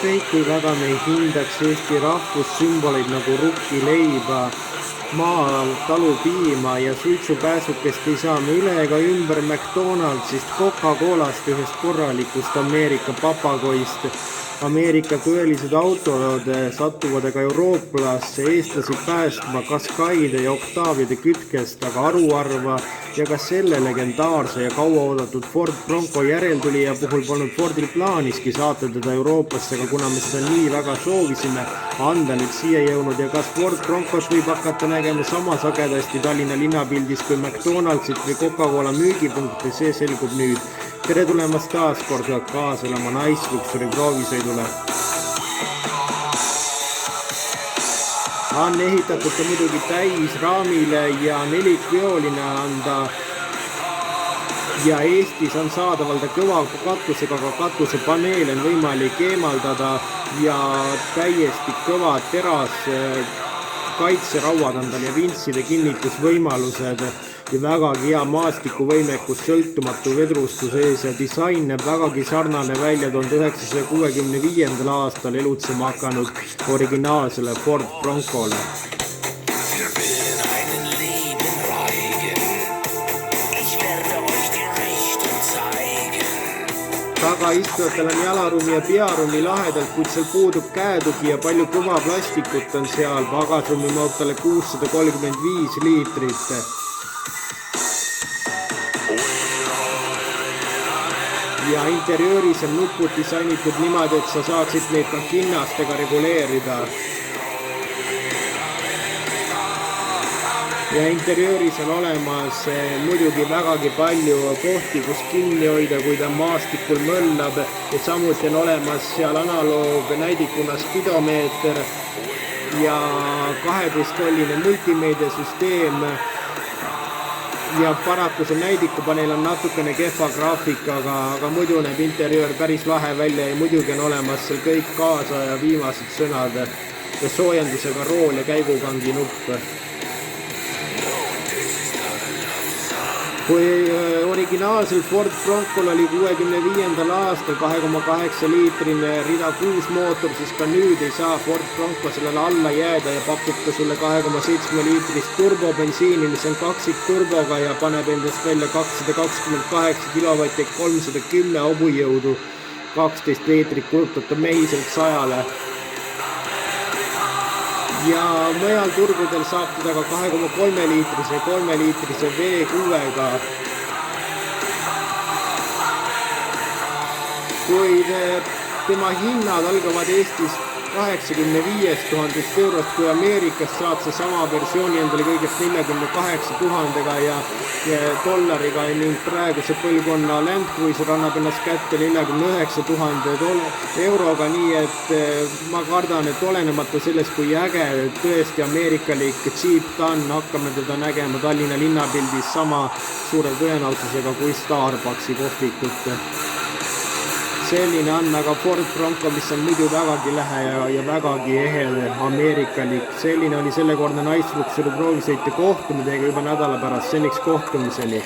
ükskõik kui väga me ei hindaks Eesti rahvussümboleid nagu rukkileiba, maa, talupiima ja suitsupääsukest ei saa me üle ega ümber McDonaldsist, Coca-Colast, ühest korralikust Ameerika papagoist. Ameerika tõelised autod satuvad aga eurooplasse eestlasi päästma Kaskaide ja Octaviade kütkest, aga aruarva ja ka selle legendaarse ja kauaoodatud Ford Bronco järeltulija puhul polnud Fordil plaaniski saata teda Euroopasse, aga kuna me seda nii väga soovisime, anda nüüd siia jõudnud ja kas Ford Broncos võib hakata nägema sama sagedasti Tallinna linnapildis kui McDonaldsit või Coca-Cola müügipunkte, see selgub nüüd. Tere tulemast taas kord kaasa olema Niceluxury proovisõidule. On ehitatud ta muidugi täisraamile ja nelikveoline anda ja Eestis on saadaval ta kõva katusega, aga katusepaneel on võimalik eemaldada ja täiesti kõvad teras kaitserauad on tal ja vintside kinnitusvõimalused ja vägagi hea maastikuvõimekus, sõltumatu vedrustus ees ja disain näeb vägagi sarnane välja 1965. aastal elutsema hakanud originaalsele Ford Broncole. Tagaistujatel on jalaruumi ja pearuumi lahedalt, kuid seal puudub käetugi ja palju kõva plastikut on seal. Pagasruumi mahub talle 635 liitrit. Ja interiööris on nupud disainitud niimoodi, et sa saaksid neid ka kinnastega reguleerida. Ja interiööris on olemas muidugi vägagi palju kohti, kus kinni hoida, kui ta maastikul mõllab. Ja samuti on olemas seal analoog näidikuna spidomeeter ja 12-volline multimeediasüsteem. Ja paraku see näidikupaneel on natukene kehva graafikaga, aga muidu näeb interiöör päris lahe välja ja muidugi on olemas seal kõik kaasa ja viimased sõnad ja soojendusega rool ja käigukangi nupp. Kui originaalsel Ford Broncol oli 65. aastal 2,8 liitrine rida 6 mootor, siis ka nüüd ei saa Ford Bronco sellele alla jääda ja pakub ka sulle 2,7 liitrist turbobensiini, mis on kaksikturboga ja paneb endast välja 228 kilovatti, 310 hobujõudu, 12 liitrit kulutab ta mehiselt 100-le. Ja mõjal turgudel saab teda ka 2,3 liitrise, 3 liitrise V6-ga. Kuid tema hinnad algavad Eestis 85 000 eurost, kui Ameerikas saab see sama versiooni endale kõigest 48 000 ja dollariga ning praeguse põlvkonna Land Cruiser annab ennast kätte 49 000 euroga, nii et ma kardan, et olenemata sellest, kui äge tõesti ameerikalik Jeep ta on, hakkame teda nägema Tallinna linnapildis sama suure tõenäosusega kui Starbucksi kohvikut. Selline on aga Ford Bronco, mis on muidu vägagi lähe ja vägagi ehede ameerikalik. Selline oli sellekordne Niceluxury proovisõit ja kohtume teiega juba nädala pärast. Seniks kohtumiseni.